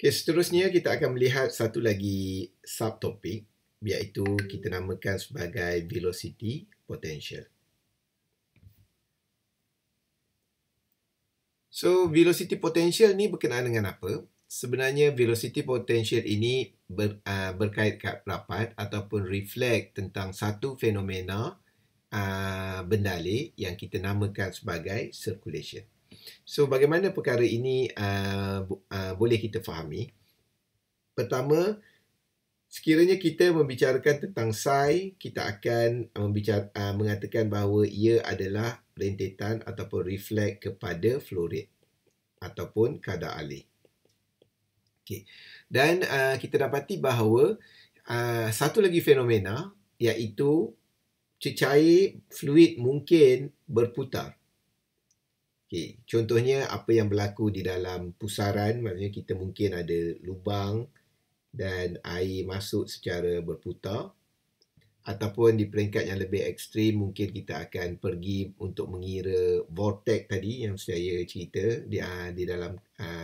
Okey, seterusnya kita akan melihat satu lagi subtopik, iaitu kita namakan sebagai velocity potential. So, velocity potential ni berkenaan dengan apa? Sebenarnya velocity potential ini berkait rapat ataupun reflect tentang satu fenomena bendalih yang kita namakan sebagai circulation. So, bagaimana perkara ini boleh kita fahami? Pertama, sekiranya kita membicarakan tentang psi, kita akan mengatakan bahawa ia adalah rentetan ataupun reflect kepada flow rate ataupun kadar alih. Okay. Dan kita dapati bahawa satu lagi fenomena iaitu cecair fluid mungkin berputar. Okay. Contohnya apa yang berlaku di dalam pusaran, maksudnya kita mungkin ada lubang dan air masuk secara berputar, ataupun di peringkat yang lebih ekstrim mungkin kita akan pergi untuk mengira vortex tadi yang saya cerita di dalam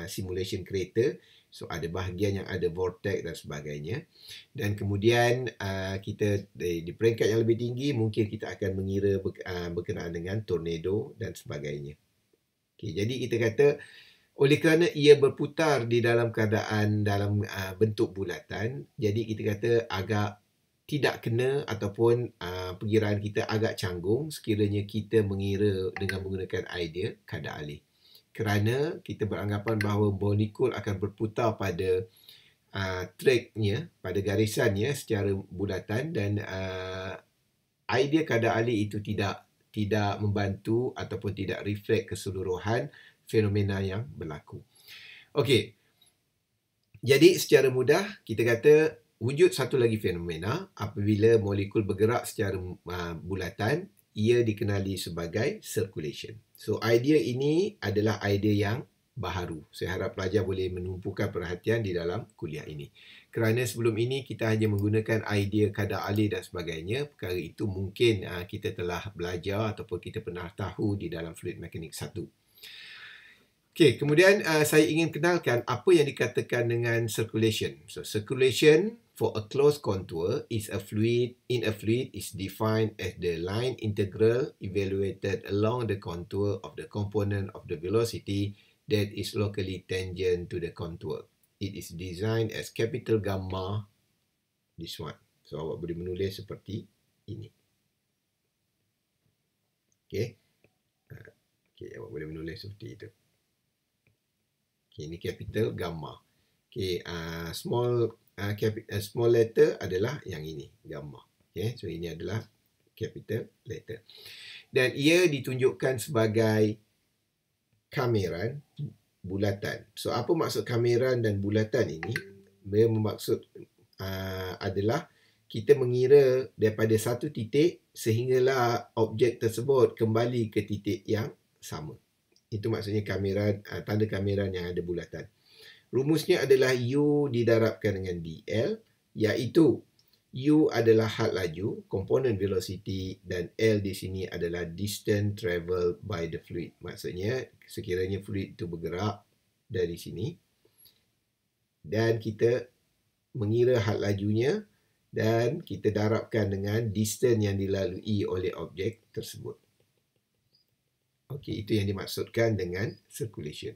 simulation kereta. So ada bahagian yang ada vortex dan sebagainya. Dan kemudian kita di peringkat yang lebih tinggi mungkin kita akan mengira berkenaan dengan tornado dan sebagainya. Okay, jadi kita kata oleh kerana ia berputar di dalam keadaan dalam bentuk bulatan, jadi kita kata agak tidak kena ataupun perkiraan kita agak canggung sekiranya kita mengira dengan menggunakan idea kadar alih. Kerana kita beranggapan bahawa molekul akan berputar pada tracknya, pada garisannya secara bulatan, dan idea kadar alih itu tidak membantu ataupun tidak reflect keseluruhan fenomena yang berlaku. Okey. Jadi secara mudah kita kata wujud satu lagi fenomena apabila molekul bergerak secara bulatan, ia dikenali sebagai circulation. So idea ini adalah idea yang baharu. Saya harap pelajar boleh menumpukan perhatian di dalam kuliah ini. Kerana sebelum ini kita hanya menggunakan idea kadar alih dan sebagainya, perkara itu mungkin kita telah belajar ataupun kita pernah tahu di dalam fluid mekanik 1. Okey, kemudian saya ingin kenalkan apa yang dikatakan dengan circulation. So, circulation for a closed contour is a fluid is defined as the line integral evaluated along the contour of the component of the velocity that is locally tangent to the contour. It is designed as capital gamma, this one. So, awak boleh menulis seperti ini. Okey. Okey, awak boleh menulis seperti itu. Okay, ini capital gamma. Okay, small letter adalah yang ini, gamma. Okay, so ini adalah capital letter. Dan ia ditunjukkan sebagai kameran bulatan. So, apa maksud kameran dan bulatan ini? Dia bermaksud adalah kita mengira daripada satu titik sehinggalah objek tersebut kembali ke titik yang sama. Itu maksudnya kameran, tanda kameran yang ada bulatan. Rumusnya adalah U didarabkan dengan DL, iaitu U adalah had laju, komponen velocity, dan L di sini adalah distance travel by the fluid. Maksudnya sekiranya fluid itu bergerak dari sini dan kita mengira had lajunya dan kita darabkan dengan distance yang dilalui oleh objek tersebut. Okey, itu yang dimaksudkan dengan circulation.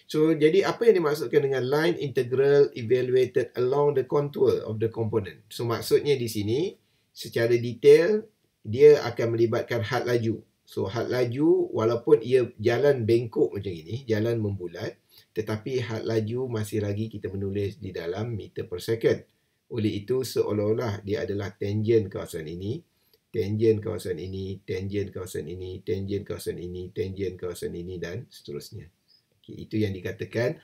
So, jadi apa yang dimaksudkan dengan line integral evaluated along the contour of the component? So, maksudnya di sini, secara detail, dia akan melibatkan had laju. So, had laju, walaupun ia jalan bengkok macam ini, jalan membulat, tetapi had laju masih lagi kita menulis di dalam meter per second. Oleh itu, seolah-olah dia adalah tangent kawasan ini, tangent kawasan ini, tangent kawasan ini, tangent kawasan ini, tangent kawasan ini, dan seterusnya. Okay, itu yang dikatakan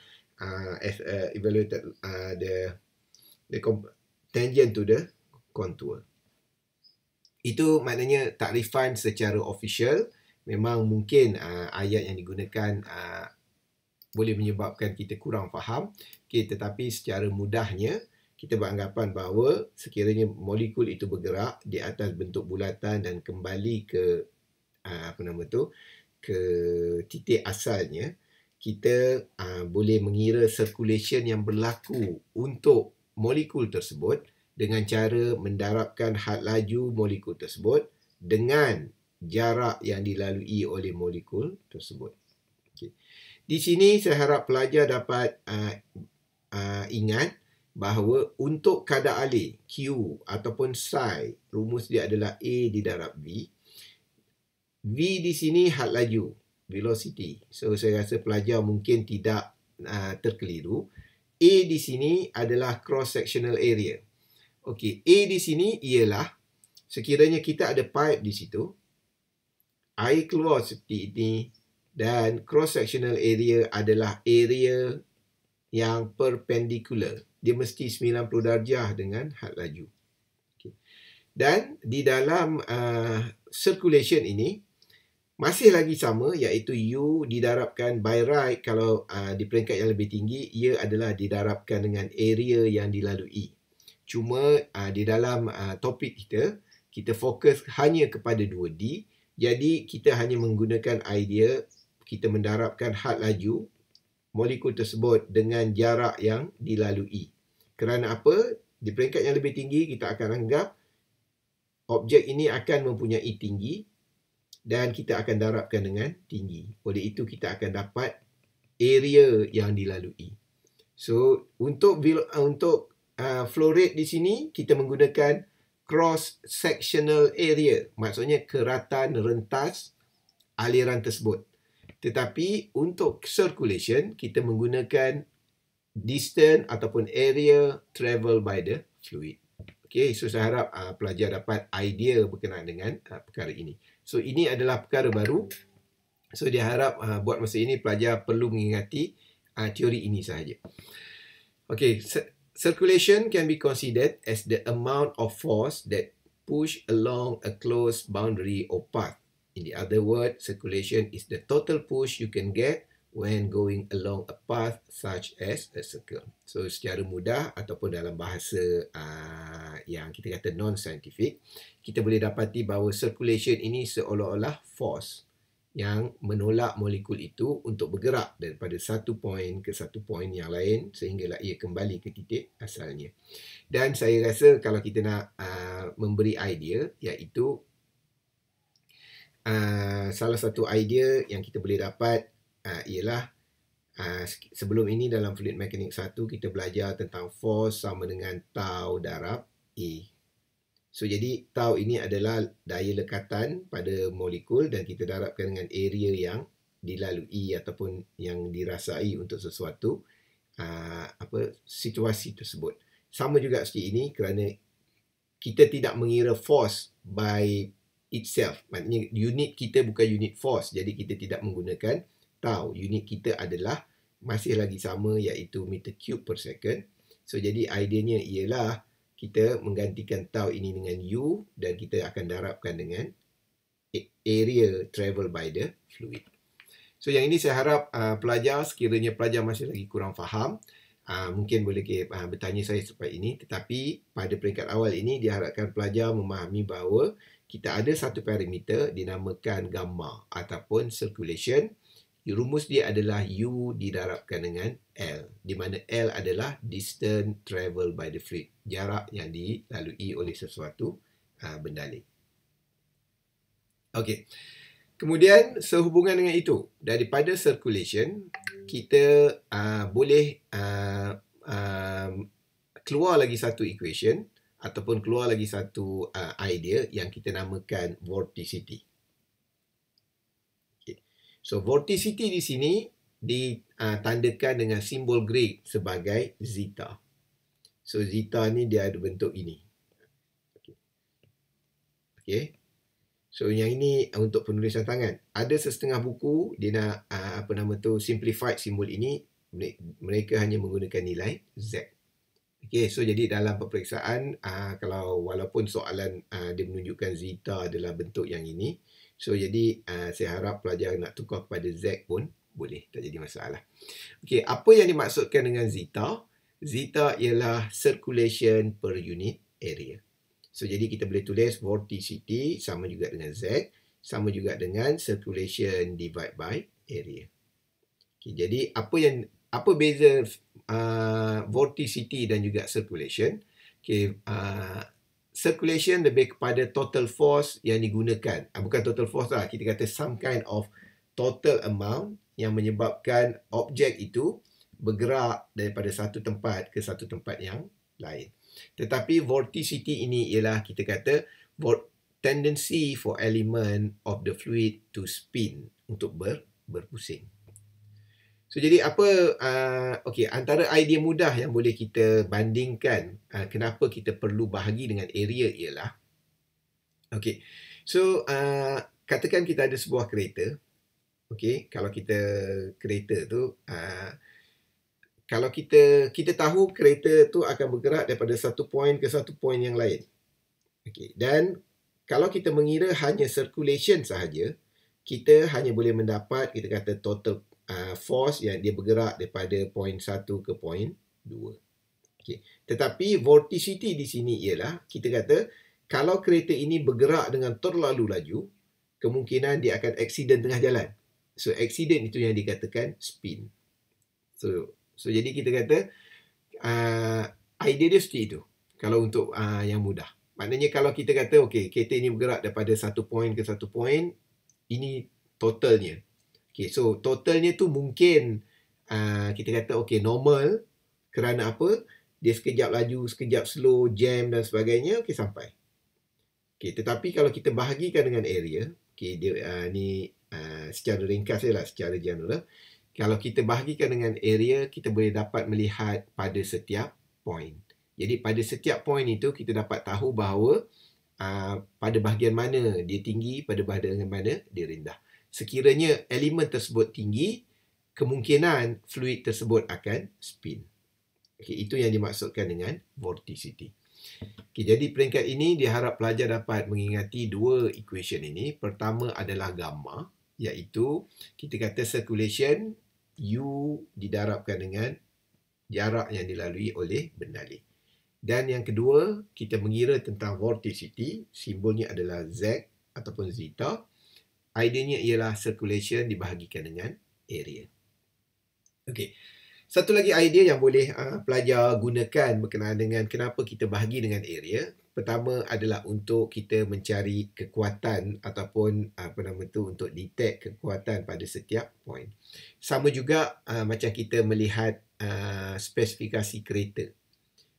as evaluated the tangent to the contour. Itu maknanya takrifan secara official. Memang mungkin ayat yang digunakan boleh menyebabkan kita kurang faham. Okay, tetapi secara mudahnya, kita beranggapan bahawa sekiranya molekul itu bergerak di atas bentuk bulatan dan kembali ke ke titik asalnya, kita boleh mengira circulation yang berlaku untuk molekul tersebut dengan cara mendarabkan had laju molekul tersebut dengan jarak yang dilalui oleh molekul tersebut. Okay. Di sini saya harap pelajar dapat ingat bahawa untuk kadar alih Q ataupun psi, rumus dia adalah A didarab V. V di sini had laju, velocity. So, saya rasa pelajar mungkin tidak terkeliru. A di sini adalah cross-sectional area. Okey, A di sini ialah sekiranya kita ada pipe di situ, air keluar seperti ini dan cross-sectional area adalah area yang perpendicular. Dia mesti 90 darjah dengan had laju. Okay. Dan di dalam circulation ini masih lagi sama, iaitu U didarabkan by right. Kalau di peringkat yang lebih tinggi, ia adalah didarabkan dengan area yang dilalui. Cuma di dalam topik kita fokus hanya kepada 2D. Jadi kita hanya menggunakan idea kita mendarabkan had laju molekul tersebut dengan jarak yang dilalui. Kerana apa? Di peringkat yang lebih tinggi, kita akan anggap objek ini akan mempunyai tinggi dan kita akan darabkan dengan tinggi. Oleh itu, kita akan dapat area yang dilalui. So, untuk flow rate di sini, kita menggunakan cross-sectional area. Maksudnya, keratan rentas aliran tersebut. Tetapi untuk circulation, kita menggunakan distance ataupun area travel by the fluid. Okay, so saya harap pelajar dapat idea berkenaan dengan perkara ini. So, ini adalah perkara baru. So, dia harap buat masa ini pelajar perlu mengingati teori ini sahaja. Okay, circulation can be considered as the amount of force that push along a closed boundary or path. In the other word, circulation is the total push you can get when going along a path such as a circle. So, secara mudah ataupun dalam bahasa yang kita kata non-scientific, kita boleh dapati bahawa circulation ini seolah-olah force yang menolak molekul itu untuk bergerak daripada satu poin ke satu poin yang lain sehinggalah ia kembali ke titik asalnya. Dan saya rasa kalau kita nak memberi idea, iaitu salah satu idea yang kita boleh dapat ialah sebelum ini dalam fluid mekanik 1 kita belajar tentang force sama dengan tau darab A. So, jadi tau ini adalah daya lekatan pada molekul dan kita darabkan dengan area yang dilalui ataupun yang dirasai untuk sesuatu situasi tersebut. Sama juga seperti ini kerana kita tidak mengira force by itself. Maknanya unit kita bukan unit force. Jadi kita tidak menggunakan tau. Unit kita adalah masih lagi sama iaitu meter cube per second. So jadi idenya ialah kita menggantikan tau ini dengan U dan kita akan darabkan dengan area travel by the fluid. So yang ini saya harap pelajar, sekiranya pelajar masih lagi kurang faham, mungkin boleh bertanya saya selepas ini. Tetapi pada peringkat awal ini diharapkan pelajar memahami bahawa kita ada satu parameter dinamakan gamma ataupun circulation. Rumus dia adalah U didarabkan dengan L, di mana L adalah distance travel by the fluid, jarak yang dilalui oleh sesuatu benda lain. Okey. Kemudian sehubungan dengan itu, daripada circulation kita boleh keluar lagi satu equation ataupun keluar lagi satu idea yang kita namakan vorticity. Okay. So vorticity di sini ditandakan dengan simbol Greek sebagai zeta. So zeta ni dia ada bentuk ini. Okay. So yang ini untuk penulisan tangan. Ada setengah buku dia nak simplified simbol ini, mereka hanya menggunakan nilai Z. Okey, so jadi dalam peperiksaan kalau walaupun soalan dia menunjukkan zeta adalah bentuk yang ini, so jadi saya harap pelajar nak tukar kepada Z pun boleh, tak jadi masalah. Okey, apa yang dimaksudkan dengan zeta? Zeta ialah circulation per unit area. So jadi kita boleh tulis vorticity sama juga dengan Z, sama juga dengan circulation divide by area. Okay, jadi apa beza vorticity dan juga circulation? Okay, circulation lebih kepada total force yang digunakan. Bukan total force lah, kita kata some kind of total amount yang menyebabkan objek itu bergerak daripada satu tempat ke satu tempat yang lain. Tetapi vorticity ini ialah kita kata tendency for element of the fluid to spin, untuk berpusing. So jadi antara idea mudah yang boleh kita bandingkan kenapa kita perlu bahagi dengan area ialah, katakan kita ada sebuah kereta. Kalau kita kereta tu, kalau kita tahu kereta tu akan bergerak daripada satu point ke satu point yang lain. Dan kalau kita mengira hanya circulation sahaja, kita hanya boleh mendapat, kita kata, total force yang dia bergerak daripada point 1 ke point 2. Tetapi vorticity di sini ialah, kita kata, kalau kereta ini bergerak dengan terlalu laju, kemungkinan dia akan accident tengah jalan. So, accident itu yang dikatakan spin. So jadi kita kata, idea dia seperti itu. Kalau untuk yang mudah. Maknanya kalau kita kata, kereta ini bergerak daripada satu point ke satu point, ini totalnya. So totalnya tu mungkin kita kata normal. Kerana apa? Dia sekejap laju, sekejap slow, jam dan sebagainya, sampai. Tetapi kalau kita bahagikan dengan area, ni secara ringkas je lah, secara general. Kalau kita bahagikan dengan area, kita boleh dapat melihat pada setiap point. Jadi pada setiap point itu, kita dapat tahu bahawa pada bahagian mana dia tinggi, pada bahagian mana dia rendah. Sekiranya elemen tersebut tinggi, kemungkinan fluid tersebut akan spin. Itu yang dimaksudkan dengan vorticity. Jadi peringkat ini diharap pelajar dapat mengingati dua equation ini. Pertama adalah gamma, iaitu kita kata circulation U didarabkan dengan jarak yang dilalui oleh bendalih. Dan yang kedua, kita mengira tentang vorticity, simbolnya adalah Z ataupun zeta. Idenya ialah circulation dibahagikan dengan area. Satu lagi idea yang boleh pelajar gunakan berkenaan dengan kenapa kita bahagi dengan area. Pertama adalah untuk kita mencari kekuatan ataupun untuk detect kekuatan pada setiap point. Sama juga macam kita melihat spesifikasi kereta.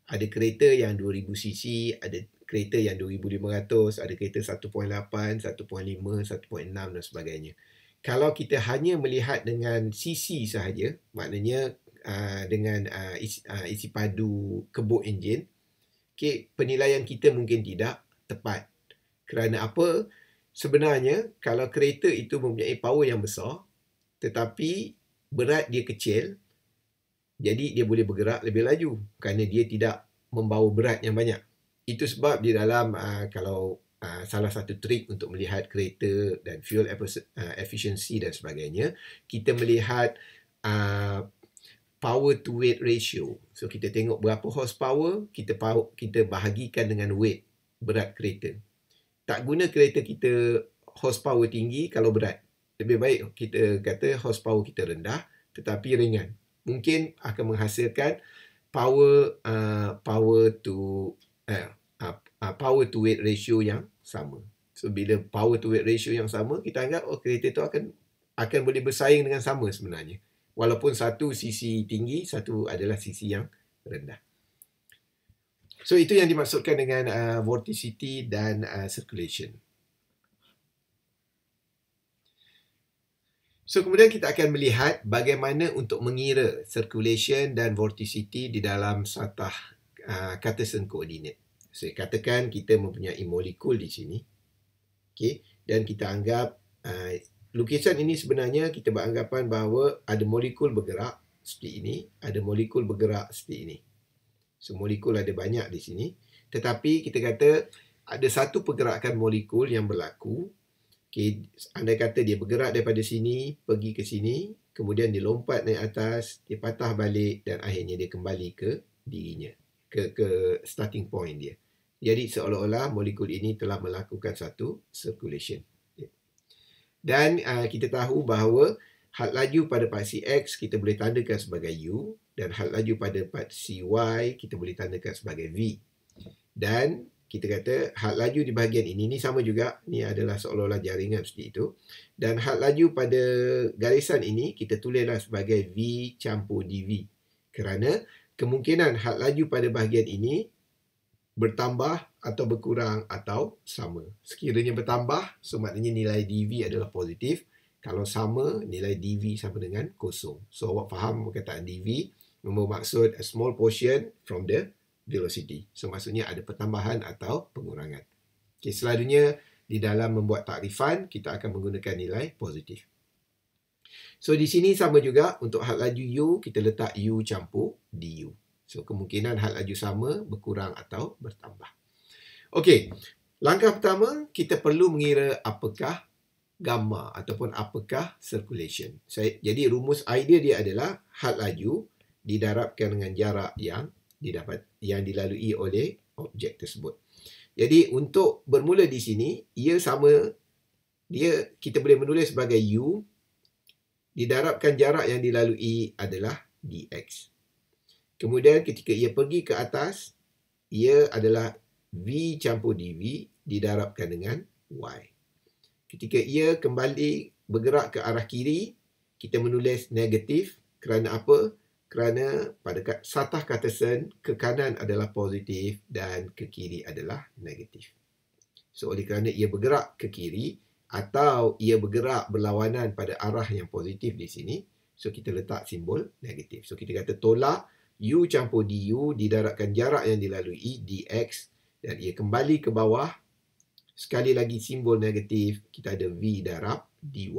Ada kereta yang 2000 cc, ada kereta yang 2500, ada kereta 1.8, 1.5, 1.6 dan sebagainya. Kalau kita hanya melihat dengan cc sahaja, maknanya dengan isi padu kebut enjin, penilaian kita mungkin tidak tepat. Kerana apa? Sebenarnya kalau kereta itu mempunyai power yang besar, tetapi berat dia kecil, jadi dia boleh bergerak lebih laju kerana dia tidak membawa berat yang banyak. Itu sebab di dalam salah satu trik untuk melihat kereta dan fuel efficiency dan sebagainya, kita melihat power to weight ratio. So kita tengok berapa horsepower, kita bahagikan dengan weight, berat kereta. Tak guna kereta kita horsepower tinggi kalau berat. Lebih baik kita kata horsepower kita rendah tetapi ringan. Mungkin akan menghasilkan power to weight ratio yang sama. So bila power to weight ratio yang sama, kita anggap kereta itu akan boleh bersaing dengan sama sebenarnya. Walaupun satu sisi tinggi, satu adalah sisi yang rendah. So itu yang dimaksudkan dengan vorticity dan circulation. So kemudian kita akan melihat bagaimana untuk mengira circulation dan vorticity di dalam satah Cartesian coordinate. So katakan kita mempunyai molekul di sini. Dan kita anggap lukisan ini sebenarnya kita beranggapan bahawa ada molekul bergerak seperti ini, ada molekul bergerak seperti ini. So molekul ada banyak di sini, tetapi kita kata ada satu pergerakan molekul yang berlaku. Andai kata dia bergerak daripada sini, pergi ke sini, kemudian dia lompat naik atas, dia patah balik dan akhirnya dia kembali ke dirinya, ke starting point dia. Jadi seolah-olah molekul ini telah melakukan satu circulation. Dan kita tahu bahawa had laju pada paksi X kita boleh tandakan sebagai U, dan had laju pada paksi Y kita boleh tandakan sebagai V. Dan kita kata had laju di bahagian ini sama juga, ni adalah seolah-olah jaringan seperti itu. Dan had laju pada garisan ini kita tulislah sebagai V campur dV. Kerana kemungkinan had laju pada bahagian ini bertambah atau berkurang atau sama. Sekiranya bertambah, so maknanya nilai dV adalah positif. Kalau sama, nilai dV sama dengan kosong. So awak faham perkataan dV bermaksud a small portion from the velocity. So maksudnya ada pertambahan atau pengurangan. Okay, selalunya di dalam membuat takrifan kita akan menggunakan nilai positif. So di sini sama juga untuk had laju U kita letak U campur DU. So kemungkinan had laju sama, berkurang atau bertambah. Okey, langkah pertama kita perlu mengira apakah gamma ataupun apakah circulation. Jadi rumus idea dia adalah had laju didarabkan dengan jarak yang dilalui oleh objek tersebut. Jadi untuk bermula di sini, kita boleh menulis sebagai U didarabkan jarak yang dilalui adalah dx. Kemudian ketika ia pergi ke atas, ia adalah V campur dV didarabkan dengan Y. Ketika ia kembali bergerak ke arah kiri, kita menulis negatif. Kerana apa? Kerana pada satah Cartesian, ke kanan adalah positif dan ke kiri adalah negatif. So, oleh kerana ia bergerak ke kiri atau ia bergerak berlawanan pada arah yang positif di sini, so kita letak simbol negatif. So, kita kata tolak U campur DU didarabkan jarak yang dilalui dx dan ia kembali ke bawah. Sekali lagi simbol negatif, kita ada V darab dy.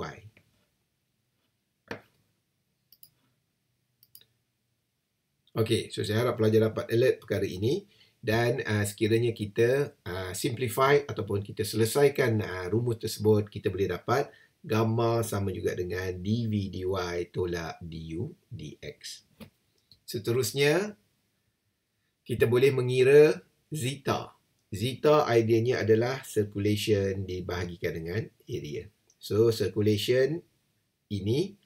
Okey, so saya harap pelajar dapat alert perkara ini dan sekiranya kita simplify ataupun kita selesaikan rumus tersebut, kita boleh dapat gamma sama juga dengan dV dy tolak du dx. Seterusnya, kita boleh mengira zeta. Zeta ideanya adalah circulation dibahagikan dengan area. So, circulation ini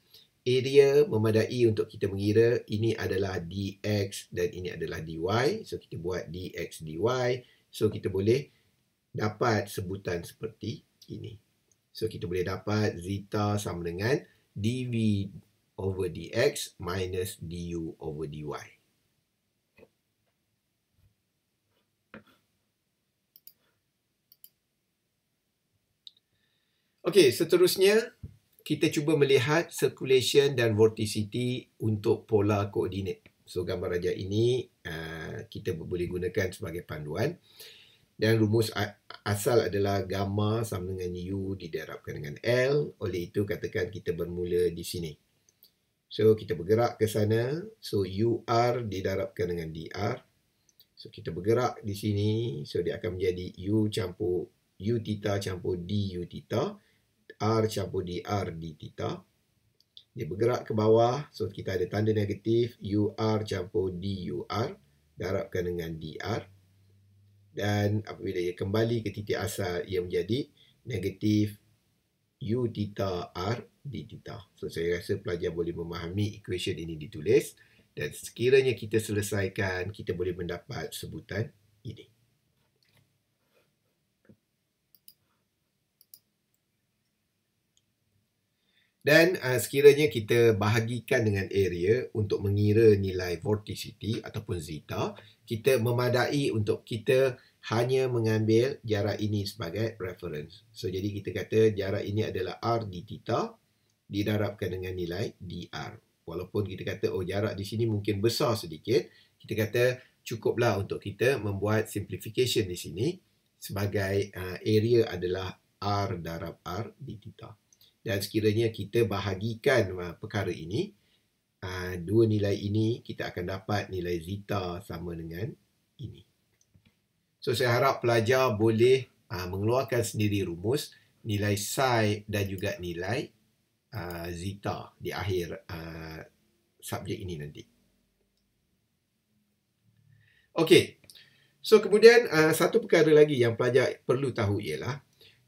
area memadai untuk kita mengira ini adalah dx dan ini adalah dy. So, kita buat dx dy. So, kita boleh dapat sebutan seperti ini. So, kita boleh dapat zeta sama dengan dv over dx minus du over dy. Okey, seterusnya kita cuba melihat circulation dan vorticity untuk polar koordinat. So, gambar rajah ini kita boleh gunakan sebagai panduan. Dan rumus asal adalah gamma sama dengan U didarabkan dengan L. Oleh itu, katakan kita bermula di sini. So, kita bergerak ke sana. So, UR didarabkan dengan DR. So, kita bergerak di sini. So, dia akan menjadi U theta campur DU theta. R campur dr d theta. Dia bergerak ke bawah. So, kita ada tanda negatif. UR campur DUR. Darabkan dengan DR. Dan apabila ia kembali ke titik asal, ia menjadi negatif U theta R d theta. So, saya rasa pelajar boleh memahami equation ini ditulis. Dan sekiranya kita selesaikan, kita boleh mendapat sebutan ini. Dan sekiranya kita bahagikan dengan area untuk mengira nilai vorticity ataupun zeta, kita memadai untuk kita hanya mengambil jarak ini sebagai reference. So, jadi kita kata jarak ini adalah R d theta didarabkan dengan nilai dr. Walaupun kita kata, oh jarak di sini mungkin besar sedikit, kita kata cukuplah untuk kita membuat simplification di sini sebagai area adalah R darab R d theta. Dan sekiranya kita bahagikan perkara ini, dua nilai ini, kita akan dapat nilai zeta sama dengan ini. So, saya harap pelajar boleh mengeluarkan sendiri rumus nilai psi dan juga nilai zeta di akhir subjek ini nanti. Okey. So, kemudian satu perkara lagi yang pelajar perlu tahu ialah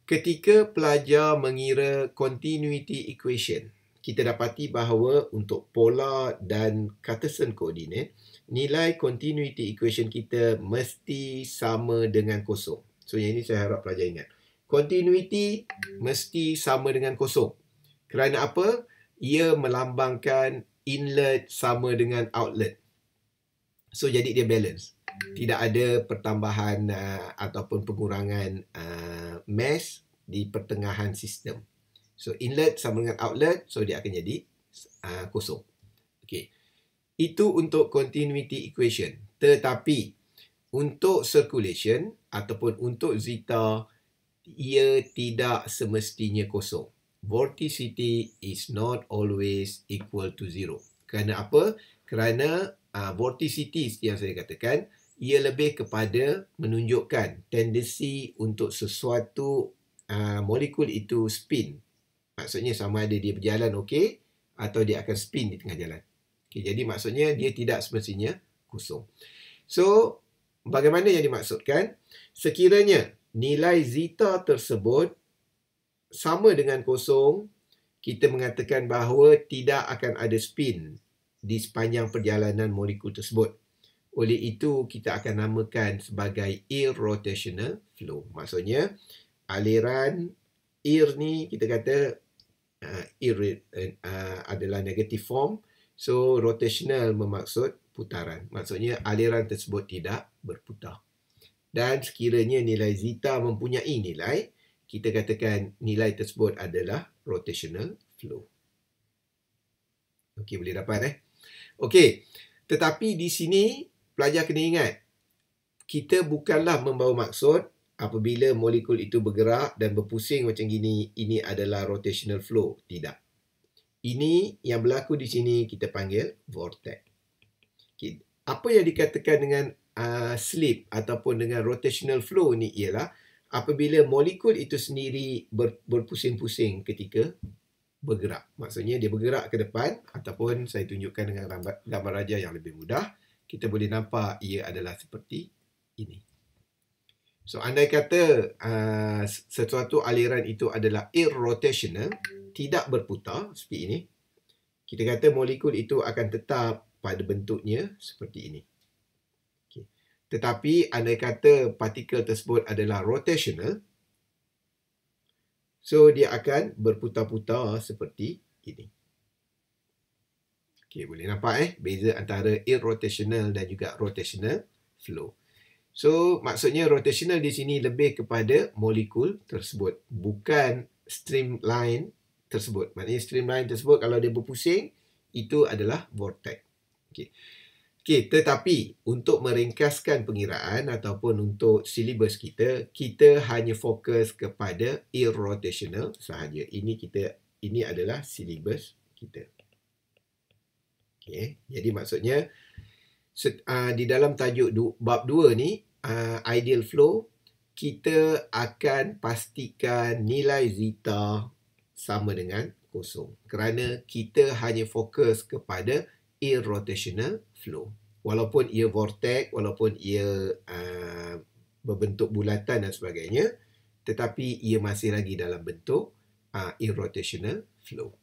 ketika pelajar mengira continuity equation, kita dapati bahawa untuk polar dan Cartesian coordinate, nilai continuity equation kita mesti sama dengan kosong. So, yang ini saya harap pelajar ingat. Continuity mesti sama dengan kosong. Kerana apa? Ia melambangkan inlet sama dengan outlet. So, jadi dia balance. Tidak ada pertambahan ataupun pengurangan mass di pertengahan sistem. So, inlet sama dengan outlet, so dia akan jadi kosong. Okey. Itu untuk continuity equation. Tetapi, untuk circulation ataupun untuk zeta, ia tidak semestinya kosong. Vorticity is not always equal to zero. Kerana apa? Kerana vorticity yang saya katakan, ia lebih kepada menunjukkan tendensi untuk sesuatu molekul itu spin. Maksudnya sama ada dia berjalan okey atau dia akan spin di tengah jalan. Okay, jadi maksudnya dia tidak semestinya kosong. So, bagaimana yang dimaksudkan? Sekiranya nilai zeta tersebut sama dengan kosong, kita mengatakan bahawa tidak akan ada spin di sepanjang perjalanan molekul tersebut. Oleh itu, kita akan namakan sebagai irrotational flow. Maksudnya, aliran ni kita kata adalah negative form. So, rotational bermaksud putaran. Maksudnya, aliran tersebut tidak berputar. Dan sekiranya nilai zeta mempunyai nilai, kita katakan nilai tersebut adalah rotational flow. Okey, boleh dapat Okey, tetapi di sini pelajar kena ingat, kita bukanlah membawa maksud apabila molekul itu bergerak dan berpusing macam gini, ini adalah rotational flow. Tidak. Ini yang berlaku di sini kita panggil vortex. Okay. Apa yang dikatakan dengan slip ataupun dengan rotational flow ni ialah apabila molekul itu sendiri berpusing-pusing ketika bergerak. Maksudnya dia bergerak ke depan ataupun saya tunjukkan dengan gambar raja yang lebih mudah. Kita boleh nampak ia adalah seperti ini. So, andai kata sesuatu aliran itu adalah irrotational, tidak berputar seperti ini, kita kata molekul itu akan tetap pada bentuknya seperti ini. Okay. Tetapi andai kata partikel tersebut adalah rotational, so dia akan berputar-putar seperti ini. Okay, boleh nampak beza antara irrotational dan juga rotational flow. So, maksudnya rotational di sini lebih kepada molekul tersebut, bukan streamline tersebut. Maknanya streamline tersebut kalau dia berpusing, itu adalah vortex. Okey. Okey, tetapi untuk meringkaskan pengiraan ataupun untuk silibus kita, kita hanya fokus kepada irrotational sahaja. Ini adalah silibus kita. Okey, jadi maksudnya di dalam tajuk bab 2 ni, ideal flow, kita akan pastikan nilai zeta sama dengan kosong. Kerana kita hanya fokus kepada irrotational flow. Walaupun ia vortex, walaupun ia berbentuk bulatan dan sebagainya, tetapi ia masih lagi dalam bentuk irrotational flow.